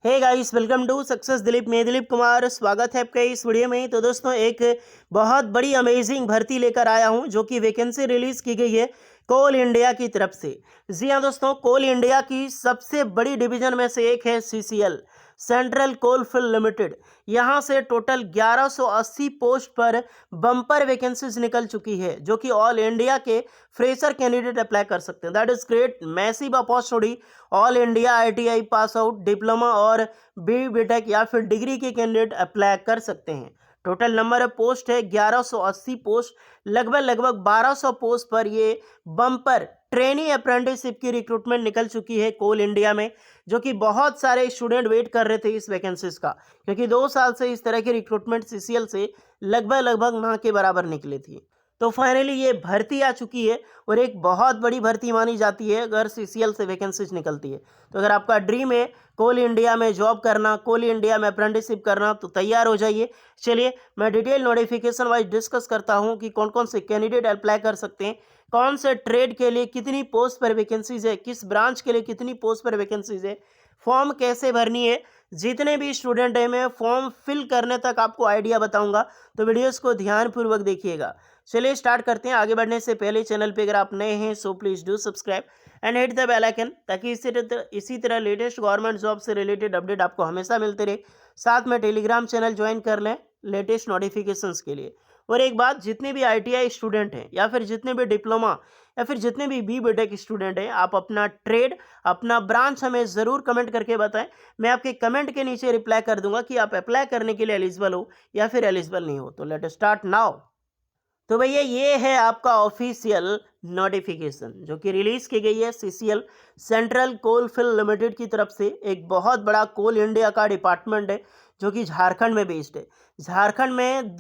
Hey guys, welcome to success Dilip. मैं दिलीप कुमार, स्वागत है आपका इस वीडियो में। तो दोस्तों, एक बहुत बड़ी अमेजिंग भर्ती लेकर आया हूं जो कि वैकेंसी रिलीज की गई है कोल इंडिया की तरफ से। जी हां दोस्तों, कोल इंडिया की सबसे बड़ी डिवीजन में से एक है CCL, central coal field limited. यहां से टोटल 1180 पोस्ट पर बम्पर वैकेंसीज निकल चुकी है जो कि ऑल इंडिया के फ्रेशर कैंडिडेट अप्लाई कर सकते हैं। That is great, massive opportunity. All India ITI pass out, diploma और बीटेक या फिर डिग्री के कैंडिडेट अप्लाई कर सकते हैं। टोटल नंबर ऑफ पोस्ट है 1180 पोस्ट। लगभग 1200 पोस्ट पर ये बम्पर ट्रेनी अप्रेंटिसशिप की रिक्रूटमेंट निकल चुकी है कोल इंडिया में, जो कि बहुत सारे स्टूडेंट वेट कर रहे थे इस वैकेंसीज का, क्योंकि 2 साल से इस तरह की रिक्रूटमेंट सीसीएल से लगभग ना के बराबर निकली थी। तो फाइनली ये भर्ती आ चुकी है और एक बहुत बड़ी भर्ती मानी जाती है अगर सीसीएल से वैकेंसीज निकलती है। तो अगर आपका ड्रीम है कोल इंडिया में जॉब करना, कोल इंडिया में अप्रेंटिसशिप करना, तो तैयार हो जाइए। चलिए मैं डिटेल नोटिफिकेशन वाइज डिस्कस करता हूं कि कौन कौन से कैंडिडेट अप्लाई कर सकते हैं, कौन से ट्रेड के लिए कितनी पोस्ट पर वैकेंसीज है, किस ब्रांच के लिए कितनी पोस्ट पर वैकेंसीज है, फॉर्म कैसे भरनी है। जितने भी स्टूडेंट हैं मैं फॉर्म फिल करने तक आपको आइडिया बताऊंगा, तो वीडियोस को ध्यानपूर्वक देखिएगा। चलिए स्टार्ट करते हैं। आगे बढ़ने से पहले चैनल पे अगर आप नए हैं so please do subscribe and hit the bell icon, ताकि इसी तरह लेटेस्ट गवर्नमेंट जॉब से रिलेटेड अपडेट आपको हमेशा मिलते रहे। साथ में टेलीग्राम चैनल ज्वाइन कर लें लेटेस्ट नोटिफिकेशंस के लिए। और एक बात, जितने भी आईटीआई स्टूडेंट हैं या फिर जितने भी डिप्लोमा या फिर जितने भी बीटेक स्टूडेंट हैं, आप अपना ट्रेड, अपना ब्रांच हमें ज़रूर कमेंट करके बताएं। मैं आपके कमेंट के नीचे रिप्लाई कर दूंगा कि आप अप्लाई करने के लिए एलिजिबल हो या फिर एलिजिबल नहीं हो। तो लेट स्टार्ट नाउ। तो भैया ये है आपका ऑफिशियल नोटिफिकेशन जो कि रिलीज की गई है CCL, central coal field limited की तरफ से। एक बहुत बड़ा कोल इंडिया का डिपार्टमेंट है जो कि झारखंड में बेस्ड है। झारखंड में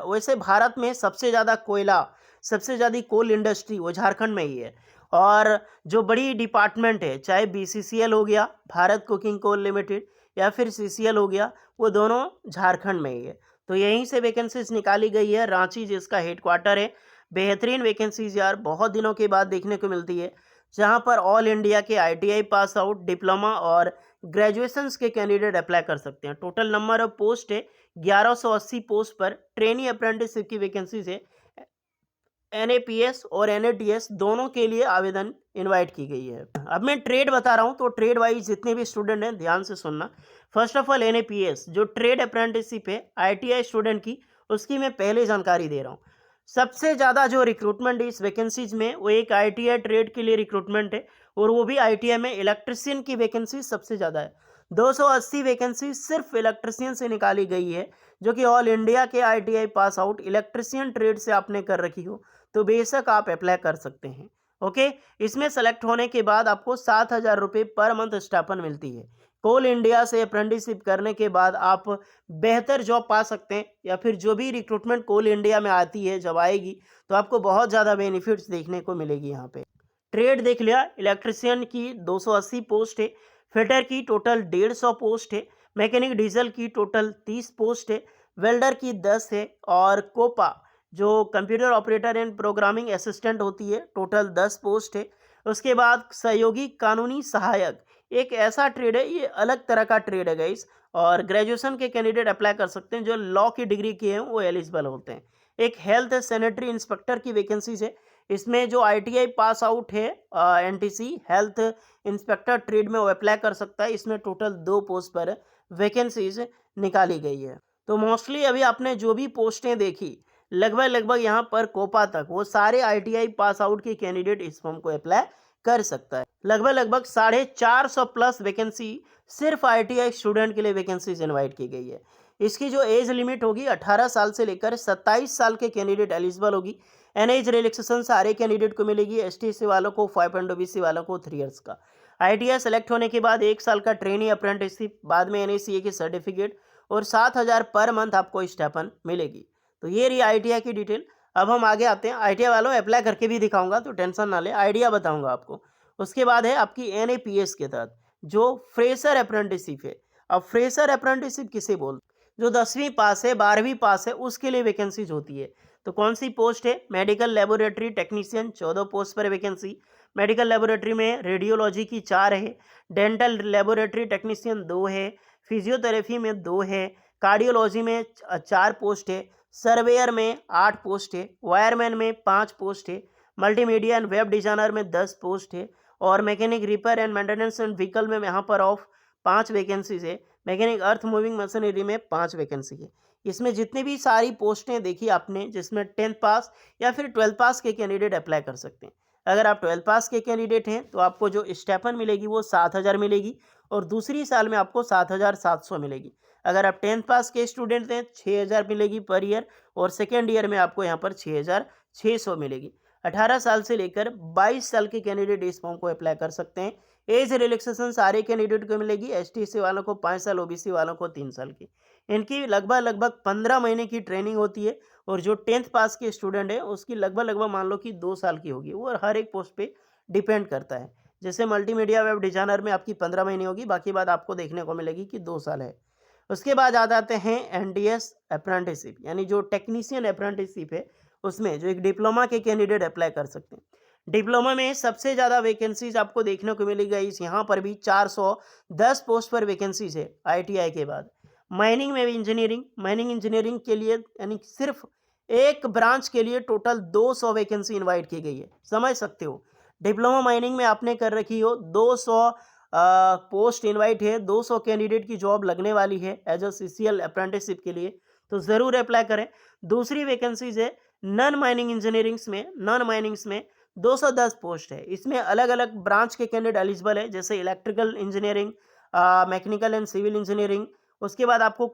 वैसे भारत में सबसे ज़्यादा कोयला, सबसे ज़्यादा कोल इंडस्ट्री वो झारखंड में ही है। और जो बड़ी डिपार्टमेंट है, चाहे बीसीसीएल हो गया, भारत कुकिंग कोल लिमिटेड, या फिर सीसीएल हो गया, वो दोनों झारखंड में ही है। तो यहीं से वैकेंसीज निकाली गई है, रांची जिसका हेडक्वार्टर है। बेहतरीन वैकेंसीज यार बहुत दिनों के बाद देखने को मिलती है, जहां पर ऑल इंडिया के आईटीआई पास आउट, डिप्लोमा और ग्रेजुएशंस के कैंडिडेट अप्लाई कर सकते हैं। टोटल नंबर ऑफ पोस्ट है 1180 पोस्ट पर ट्रेनी अप्रेंटिसशिप की वैकेंसीज है। एनएपीएस और एनएटीएस दोनों के लिए आवेदन इनवाइट की गई है। अब मैं ट्रेड बता रहा हूं, तो ट्रेड वाइज जितने भी स्टूडेंट हैं ध्यान से सुनना। फर्स्ट ऑफ ऑल एनएपीएस जो ट्रेड अप्रेंटिसशिप है आईटीआई स्टूडेंट की, उसकी मैं पहले जानकारी दे रहा हूं। सबसे ज़्यादा जो रिक्रूटमेंट है इस वैकेंसीज में, वो एक आईटीआई ट्रेड के लिए रिक्रूटमेंट है, और वो भी आईटीआई में इलेक्ट्रिशियन की वैकेंसी सबसे ज़्यादा है। 280 वैकेंसी सिर्फ इलेक्ट्रिशियन से निकाली गई है, जो कि ऑल इंडिया के ITI pass out electrician trade से आपने कर रखी हो तो बेशक आप अप्लाई कर सकते हैं। ओके, इसमें सेलेक्ट होने के बाद आपको 7,000 रुपये पर मंथ स्टाइपेंड मिलती है। कोल इंडिया से अप्रेंटिसशिप करने के बाद आप बेहतर जॉब पा सकते हैं, या फिर जो भी रिक्रूटमेंट कोल इंडिया में आती है जब आएगी तो आपको बहुत ज़्यादा बेनिफिट्स देखने को मिलेगी। यहाँ पे ट्रेड देख लिया, इलेक्ट्रिशियन की 280 पोस्ट है, फिटर की टोटल 150 पोस्ट है, मैकेनिक डीजल की टोटल 30 पोस्ट है, वेल्डर की 10 है, और कोपा जो computer operator and programming assistant होती है, टोटल 10 पोस्ट है। उसके बाद सहयोगी कानूनी सहायक एक ऐसा ट्रेड है, ये अलग तरह का ट्रेड है गाइस, और ग्रेजुएशन के कैंडिडेट अप्लाई कर सकते हैं। जो लॉ की डिग्री किए हैं वो एलिजिबल होते हैं। एक हेल्थ सैनिटरी इंस्पेक्टर की वैकेंसीज है, इसमें जो आईटीआई पास आउट है एनटीसी हेल्थ इंस्पेक्टर ट्रेड में वो अप्लाई कर सकता है। इसमें टोटल 2 पोस्ट पर वैकेंसीज निकाली गई है। तो मोस्टली अभी आपने जो भी पोस्टें देखी, लगभग यहाँ पर कोपा तक वो सारे आईटीआई पास आउट के कैंडिडेट इस फॉर्म को अप्लाई कर सकता है। लगभग 450 प्लस वैकेंसी सिर्फ आईटीआई स्टूडेंट के लिए वैकेंसीज इनवाइट की गई है। इसकी जो एज लिमिट होगी 18 साल से लेकर 27 साल के कैंडिडेट एलिजिबल होगी। एनएज रिलैक्सेशन सारे कैंडिडेट को मिलेगी, एसटीसी वालों को 5 एंड ओबीसी वालों को 3 इयर्स का। आईटीआई सेलेक्ट होने के बाद 1 साल का ट्रेनी अप्रेंटिसशिप, बाद में एनएसीए की सर्टिफिकेट, और 7,000 पर मंथ आपको स्टाइपेंड मिलेगी। तो ये रही आईटीआई की डिटेल। अब हम आगे आते हैं। आईटीआई वालों अप्लाई करके भी दिखाऊंगा, तो टेंशन ना ले, आइडिया बताऊंगा आपको। उसके बाद है आपकी एनएपीएस के तहत जो फ्रेशर अप्रेंटिसशिप है। अब फ्रेशर अप्रेंटिसशिप किसे बोलते हैं? जो 10वीं पास है, 12वीं पास है, उसके लिए वैकेंसीज होती है। तो कौन सी पोस्ट है? मेडिकल लेबोरेटरी टेक्नीशियन 14 पोस्ट पर वैकेंसी, मेडिकल लेबोरेटरी में रेडियोलॉजी की 4 है, डेंटल लेबोरेटरी टेक्नीशियन 2 है, फिजियोथेरेपी में 2 है, कार्डियोलॉजी में 4 पोस्ट है, सर्वेयर में 8 पोस्ट है, वायरमैन में 5 पोस्ट है, मल्टीमीडिया एंड वेब डिजाइनर में 10 पोस्ट है, और mechanic repair and maintenance and vehicle में यहाँ पर ऑफ 5 वैकेंसीज है, मैकेनिक अर्थ मूविंग मशीनरी में 5 वैकेंसी है। इसमें जितनी भी सारी पोस्टें देखी आपने, जिसमें 10th पास या फिर 12th पास के कैंडिडेट अप्लाई कर सकते हैं। अगर आप 12th पास के कैंडिडेट हैं तो आपको जो स्टेपन मिलेगी वो 7,000 मिलेगी, और दूसरी साल में आपको 7,700 मिलेगी। अगर आप 10th पास के स्टूडेंट हैं 6,000 मिलेगी पर ईयर, और सेकेंड ईयर में आपको यहाँ पर 6,600 मिलेगी। 18 साल से लेकर 22 साल के कैंडिडेट इस फॉर्म को अप्लाई कर सकते हैं। एज रिलैक्सेशन सारे कैंडिडेट को मिलेगी, एसटी वालों को 5 साल, ओबीसी वालों को 3 साल की। इनकी लगभग 15 महीने की ट्रेनिंग होती है, और जो 10th पास के स्टूडेंट है उसकी लगभग मान लो कि 2 साल की होगी। वो हर एक पोस्ट पे डिपेंड करता है। जैसे मल्टीमीडिया वेब डिजाइनर में आपकी 15 महीने होगी, बाकी बात आपको देखने को मिलेगी कि 2 साल है। उसके बाद आ जाते हैं एनडीएस अप्रेंटिसशिप, यानी जो टेक्नीशियन अप्रेंटिसशिप है उसमें जो एक डिप्लोमा के कैंडिडेट अप्लाई कर सकते हैं। डिप्लोमा में सबसे ज़्यादा वैकेंसीज आपको देखने को मिलेगा, इस यहाँ पर भी 410 पोस्ट पर वैकेंसीज है आईटीआई के बाद। माइनिंग में भी माइनिंग इंजीनियरिंग के लिए यानी सिर्फ एक ब्रांच के लिए टोटल 200 वैकेंसी इनवाइट की गई है, समझ सकते हो। डिप्लोमा माइनिंग में आपने कर रखी हो, 200 पोस्ट इनवाइट है, 200 कैंडिडेट की जॉब लगने वाली है एज अ सीसीएल अप्रेंटिसशिप के लिए, तो ज़रूर अप्लाई करें। दूसरी वैकेंसीज है नॉन माइनिंग में 210 पोस्ट है। इसमें अलग अलग ब्रांच के कैंडिडेट एलिजिबल है, जैसे electrical engineering, mechanical and civil engineering. उसके बाद आपको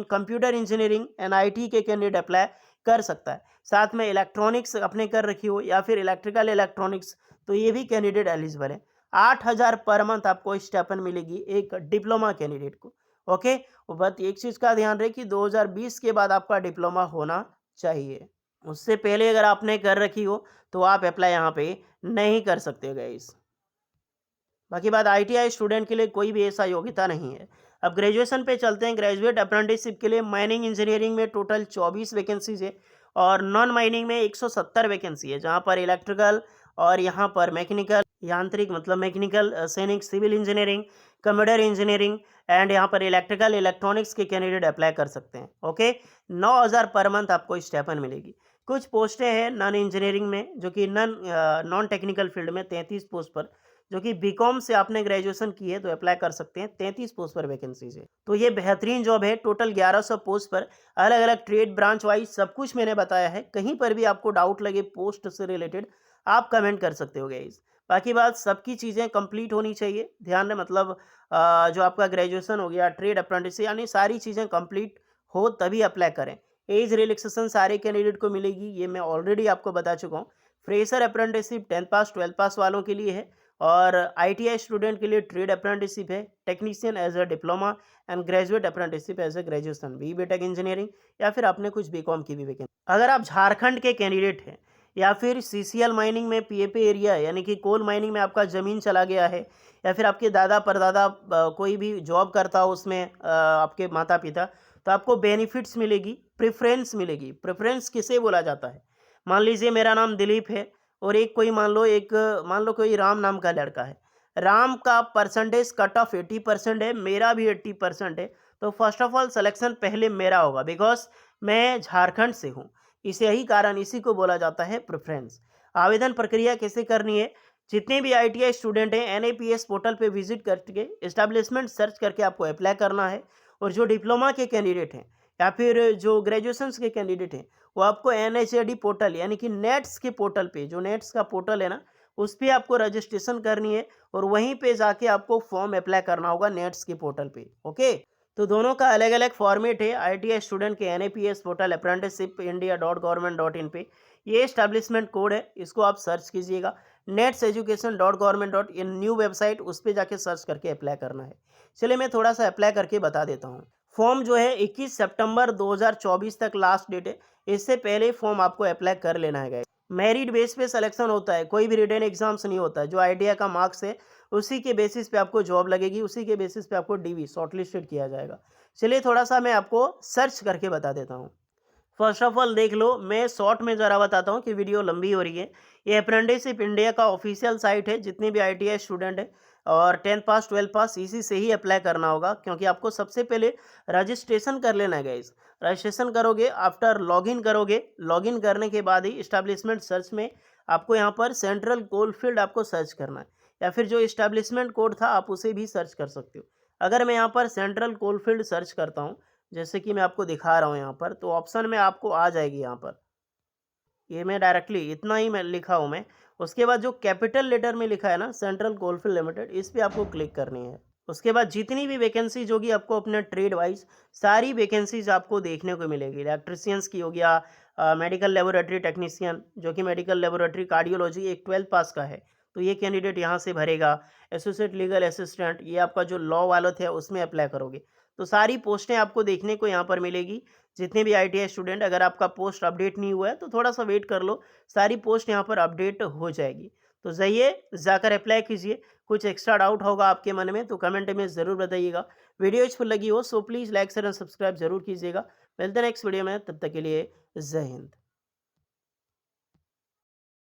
कंप्यूटर इंजीनियरिंग एंड आईटी के कैंडिडेट अप्लाई कर सकता है। साथ में इलेक्ट्रॉनिक्स अपने कर रखी हो या फिर इलेक्ट्रिकल इलेक्ट्रॉनिक्स, तो ये भी कैंडिडेट एलिजिबल है। 8,000 पर मंथ आपको स्टेपन मिलेगी एक डिप्लोमा कैंडिडेट को। ओके, और बस एक चीज़ का ध्यान रहे कि 2020 के बाद आपका डिप्लोमा होना चाहिए। उससे पहले अगर आपने कर रखी हो तो आप अप्लाई यहाँ पे नहीं कर सकते गाइस। बाकी बात आईटीआई स्टूडेंट के लिए कोई भी ऐसा योग्यता नहीं है। अब ग्रेजुएशन पे चलते हैं। ग्रेजुएट अप्रेंटिसशिप के लिए माइनिंग इंजीनियरिंग में टोटल 24 वैकेंसीज है, और नॉन माइनिंग में 170 वैकेंसी है, जहाँ पर इलेक्ट्रिकल और यहाँ पर मैकेनिकल यांत्रिक मतलब मैकेनिकल, सैनिक, civil engineering, computer engineering and यहाँ पर इलेक्ट्रिकल इलेक्ट्रॉनिक्स के कैंडिडेट अप्लाई कर सकते हैं। ओके, 9,000 पर मंथ आपको स्टेपन मिलेगी। कुछ पोस्टें हैं नॉन इंजीनियरिंग में, जो कि नॉन टेक्निकल फील्ड में 33 पोस्ट पर, जो कि बीकॉम से आपने ग्रेजुएशन की है तो अप्लाई कर सकते हैं। 33 पोस्ट पर वैकेंसीज है, तो ये बेहतरीन जॉब है। टोटल 1100 पोस्ट पर, अलग अलग ट्रेड ब्रांच वाइज सब कुछ मैंने बताया है। कहीं पर भी आपको डाउट लगे पोस्ट से रिलेटेड, आप कमेंट कर सकते हो गाइस। बाकी बात सबकी चीज़ें कंप्लीट होनी चाहिए, ध्यान रहे, मतलब जो आपका ग्रेजुएशन हो गया, ट्रेड अप्रेंटिस, यानी सारी चीज़ें कंप्लीट हो तभी अप्लाई करें। एज रिलैक्सेशन सारे कैंडिडेट को मिलेगी, ये मैं ऑलरेडी आपको बता चुका हूँ। फ्रेशर अप्रेंटिसशिप 10th पास 12th पास वालों के लिए है, और आईटीआई स्टूडेंट के लिए ट्रेड अप्रेंटिसशिप है, technician as a diploma and graduate apprenticeship as a graduation BTech engineering, या फिर आपने कुछ बीकॉम की भी वैकेंसी। अगर आप झारखंड के कैंडिडेट हैं या फिर सीसीएल माइनिंग में पीएपी एरिया यानी कि कोल माइनिंग में आपका ज़मीन चला गया है, या फिर आपके दादा परदादा कोई भी जॉब करता हो उसमें, आपके माता पिता, तो आपको बेनिफिट्स मिलेगी, प्रेफरेंस मिलेगी। प्रेफरेंस किसे बोला जाता है? मान लीजिए मेरा नाम दिलीप है, और मान लो कोई राम नाम का लड़का है। राम का परसेंटेज कट ऑफ 80% है, मेरा भी 80% है, तो फर्स्ट ऑफ ऑल सिलेक्शन पहले मेरा होगा, बिकॉज मैं झारखंड से हूँ। यही कारण, इसी को बोला जाता है प्रेफरेंस। आवेदन प्रक्रिया कैसे करनी है? जितने भी आईटीआई स्टूडेंट हैं एनएपीएस पोर्टल पे विजिट करके एस्टैब्लिशमेंट सर्च करके आपको अप्लाई करना है, और जो डिप्लोमा के कैंडिडेट हैं या फिर जो ग्रेजुएशन के कैंडिडेट हैं, वो आपको एनएचएडी पोर्टल यानी कि नेट्स के पोर्टल पे, जो नेट्स का पोर्टल है ना, उस पर आपको रजिस्ट्रेशन करनी है, और वहीं पे जाके आपको फॉर्म अप्लाई करना होगा नेट्स के पोर्टल पे। ओके, तो दोनों का अलग अलग फॉर्मेट है। आईटीआई स्टूडेंट के एनएपीएस पोर्टल apprenticeshipindia.government.in पे ये एस्टैब्लिशमेंट कोड है, इसको आप सर्च कीजिएगा। netseducation.government.in न्यू वेबसाइट, उस पर जाके सर्च करके अप्लाई करना है। चलिए मैं थोड़ा सा अप्लाई करके बता देता हूँ। फॉर्म जो है 21 सितंबर 2024 तक लास्ट डेट है, इससे पहले फॉर्म आपको अप्लाई कर लेना है। मेरिट बेस पे सिलेक्शन होता है, कोई भी रिटन एग्जाम्स नहीं होता है। जो आईटीआई का मार्क्स है उसी के बेसिस पे आपको जॉब लगेगी, उसी के बेसिस पे आपको डीवी शॉर्टलिस्टेड किया जाएगा। चलिए थोड़ा सा मैं आपको सर्च करके बता देता हूँ। फर्स्ट ऑफ ऑल देख लो, मैं शॉर्ट में ज़रा बताता हूँ कि वीडियो लंबी हो रही है। ये अप्रेंटिसशिप इंडिया का ऑफिशियल साइट है। जितने भी ITI स्टूडेंट है और 10th पास 12th पास इसी से ही अप्लाई करना होगा, क्योंकि आपको सबसे पहले रजिस्ट्रेशन कर लेना है गाइस। रजिस्ट्रेशन करोगे, आफ्टर लॉगिन करोगे, लॉगिन करने के बाद ही इस्टेब्लिशमेंट सर्च में आपको यहाँ पर सेंट्रल कोलफील्ड आपको सर्च करना है, या फिर जो इस्टेब्लिशमेंट कोड था आप उसे भी सर्च कर सकते हो। अगर मैं यहाँ पर सेंट्रल कोलफील्ड सर्च करता हूँ, जैसे कि मैं आपको दिखा रहा हूँ यहाँ पर, तो ऑप्शन में आपको आ जाएगी यहाँ पर। ये मैं डायरेक्टली इतना ही मैं लिखा हूँ मैं। उसके बाद जो कैपिटल लेटर में लिखा है ना सेंट्रल कोलफील्ड लिमिटेड, इस पे आपको क्लिक करनी है। उसके बाद जितनी भी वैकेंसीज होगी आपको अपने ट्रेड वाइज सारी वैकेंसीज आपको देखने को मिलेगी। इलेक्ट्रिशियंस की हो गया, मेडिकल लेबोरेटरी टेक्नीशियन, जो कि मेडिकल लेबोरेटरी कार्डियोलॉजी एक 12th पास का है, तो ये कैंडिडेट यहाँ से भरेगा। एसोसिएट लीगल असिस्टेंट, ये आपका जो लॉ वाला है उसमें अप्लाई करोगे, तो सारी पोस्टें आपको देखने को यहाँ पर मिलेगी। जितने भी ITI स्टूडेंट, अगर आपका पोस्ट अपडेट नहीं हुआ है तो थोड़ा सा वेट कर लो, सारी पोस्ट यहाँ पर अपडेट हो जाएगी। तो जाइए जाकर अप्लाई कीजिए। कुछ एक्स्ट्रा डाउट होगा आपके मन में तो कमेंट में ज़रूर बताइएगा। वीडियो यूजफुल लगी हो so please like share and subscribe जरूर कीजिएगा। मिलते हैं नेक्स्ट वीडियो में, तब तक के लिए जय हिंद।